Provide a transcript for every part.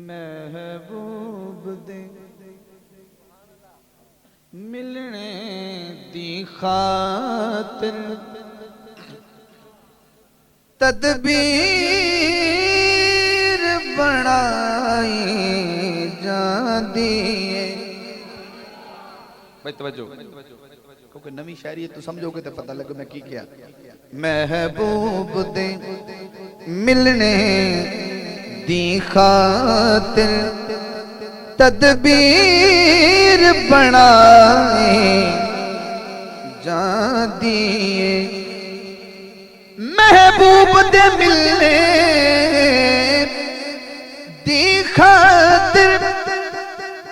محبوب دے ملنے دی خاطر تدبیر بنائی جاندی ہے۔ بھائی توجہ کیونکہ نمی شاعری ہے تو سمجھو گے تو پتہ لگے میں کی کیا۔ محبوب دے ملنے دی خاطر تدبیر بنائے جاندی ہے۔ محبوب دے ملنے دی خاطر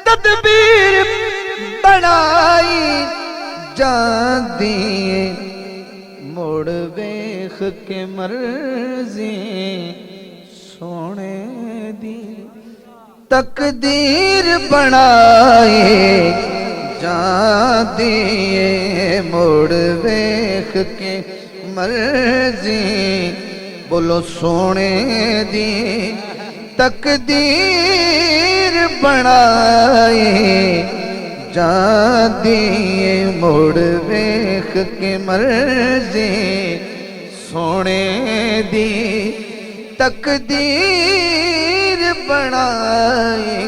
تدبیر بنائی جاندی ہے۔ موڑ ویخ کے مرضی سونے دی تقدیر بنائے جاندی ہے۔ موڑ ویخ کے مرضی بولو سونے دی تقدیر بنائے جاندی ہے۔ موڑ ویخ کے مرضی سونے دی تقدیر بنائے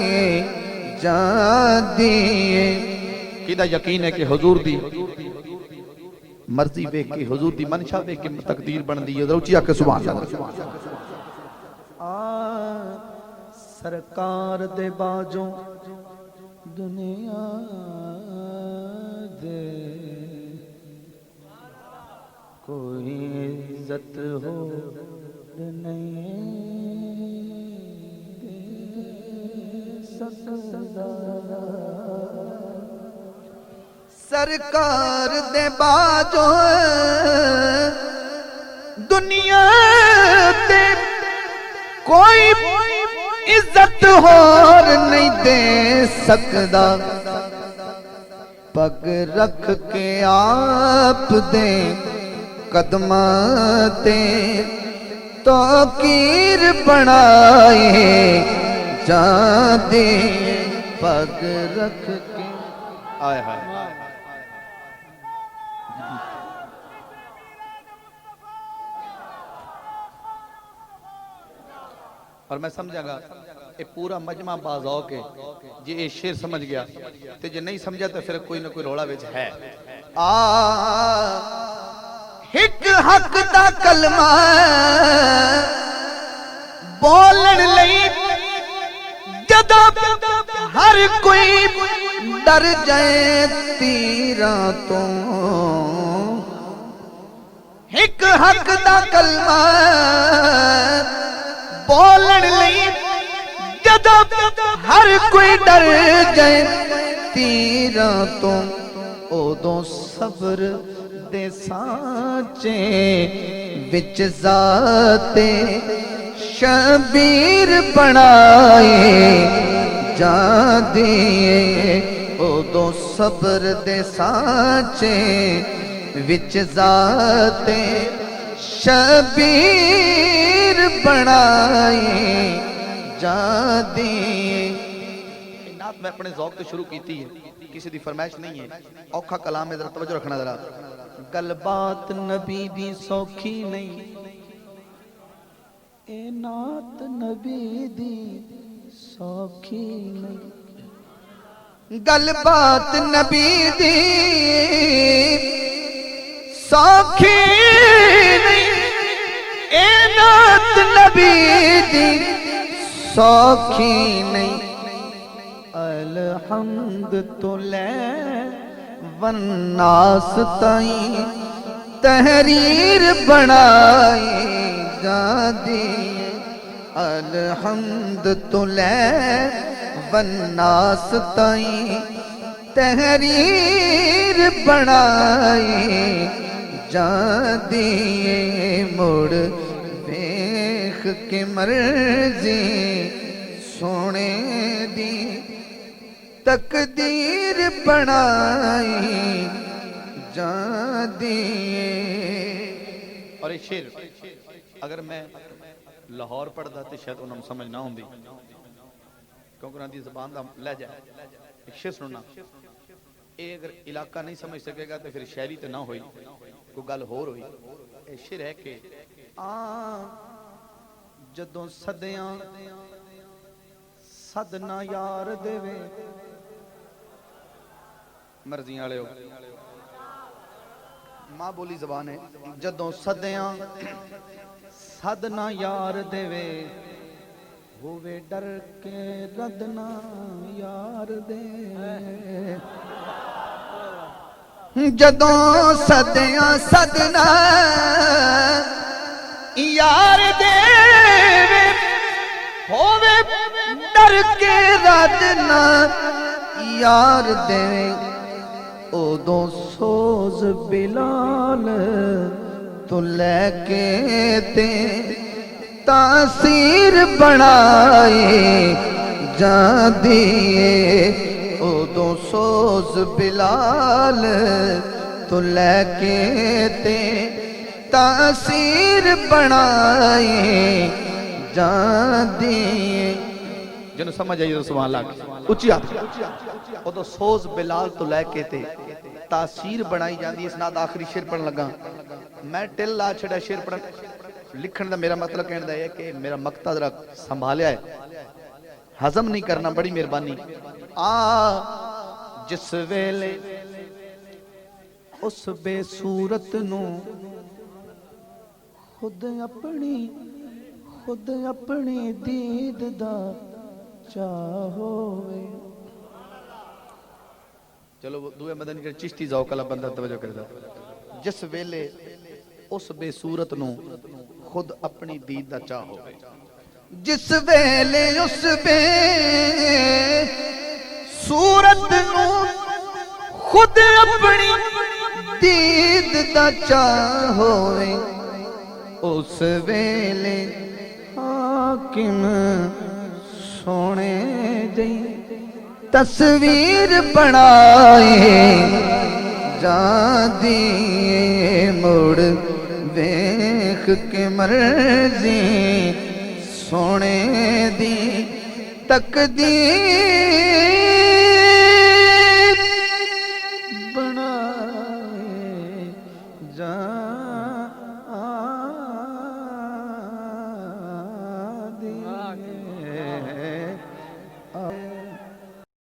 جاندی ہے۔ کیدا یقین ہے کہ حضور دی مرضی ویکھ کے حضور دی منشا ویکھ کے تقدیر بن دی ہے۔ اونچی آکھ کے سبحان اللہ۔ سرکار دے باجوں دنیا دے کوئی عزت ہو نہیں سکدا۔ سرکار دے باجوں دنیا تے کوئی عزت ہور نہیں دے سکدا۔ پگ رکھ کے آپ دے قدماں تے توقیر بنائے جاندی ہے۔ پگ رکھ کے آئے ہائے اور میں سمجھا گا یہ پورا مجمع بازوق ہے جی یہ شیر سمجھ گیا تے جے نہیں سمجھا تو پھر کوئی نہ کوئی روڑا وچ ہے۔ ایک حق دا کلمہ بولن لئی جدوں ہر کوئی ڈر جائے تیراں تو۔ ایک حق دا کلمہ بولن لئی جدوں ہر کوئی ڈر جائے تیراں تو۔ اودوں صبر دے سانچے وچ ذات شبیر بنائے جاندی ہے۔ اودوں صبر دے سانچے وچ ذات شبیر بنائے جاندی ہے۔ نعت میں اپنے ذوق سے شروع کیتی ہے، کسی دی فرمائش نہیں ہے، اوکھا کلام ہے، ذرا توجہ رکھنا ذرا۔ گل بات نبی دی سوکھی نہیں، اے نعت نبی دی سوکھی نہیں۔ گل بات نبی دی سوکھی نہیں، اے نعت نبی دی سوکھی نہیں۔ الحمد تو لے والناس تائیں تحریر بنائی جاندی ہے۔ الحمد تو لے والناس تائیں تحریر بنائی جاندی ہے۔ مڑ کے مرضی سونے دی تقدیر بنائی جاندی اور یہ شعر اگر میں لاہور پڑھدا تے شاید انہوں سمجھ نہ ہوندی کیونکہ انہوں دی زبان دا لہجہ ہے ایک شعر سننا اے اگر علاقہ نہیں سمجھ سکے گا تو پھر شاعری تے نہ ہوئی کوئی گل ہور ہوئی اے شعر ہے کہ جدوں صدیاں صدنا یار دے وے مرضیاں والے ہو ماں بولی زبان ہے جدوں صدیاں صدنا یار دے وے ہووے ڈر کے ردنا یار دے جدوں صدیاں صدنا یار دے وے ہووے ڈر کے ردنا یار دے اودوں سوز بلال تو لے کے تے تاثیر بنائے جاندی اودوں سوز بلال تو لے کے تے تاثیر بنائے جاندی جنہوں سمجھ آئیے تو سبحان اللہ اچھی آتا وہ تو سوز بلال تو لے کے تے تاثیر بنائی جاندی اس ناد آخری شعر پڑھن لگا میں ٹل لا چھڑا شعر پڑھن لکھن دا میرا مطلب کہنے دا ہے کہ میرا مقطع ذرا سنبھالیا ہے ہضم نہیں کرنا بڑی مہربانی جس ویلے اس بے صورت نو خود اپنی دید دا چاہوے چلو دوئے مدنی کے چشتی ذوق اللہ بندہ توجہ کرتا جس ویلے اس بے صورت نو خود اپنی دید دا چاہوے جس ویلے اس بے صورت نو خود اپنی دید دا چاہوے اس ویلے حاکم سونے دی تصویر بنائے جاندی مڑ ویکھ کے مرضی سونے دی تقدیر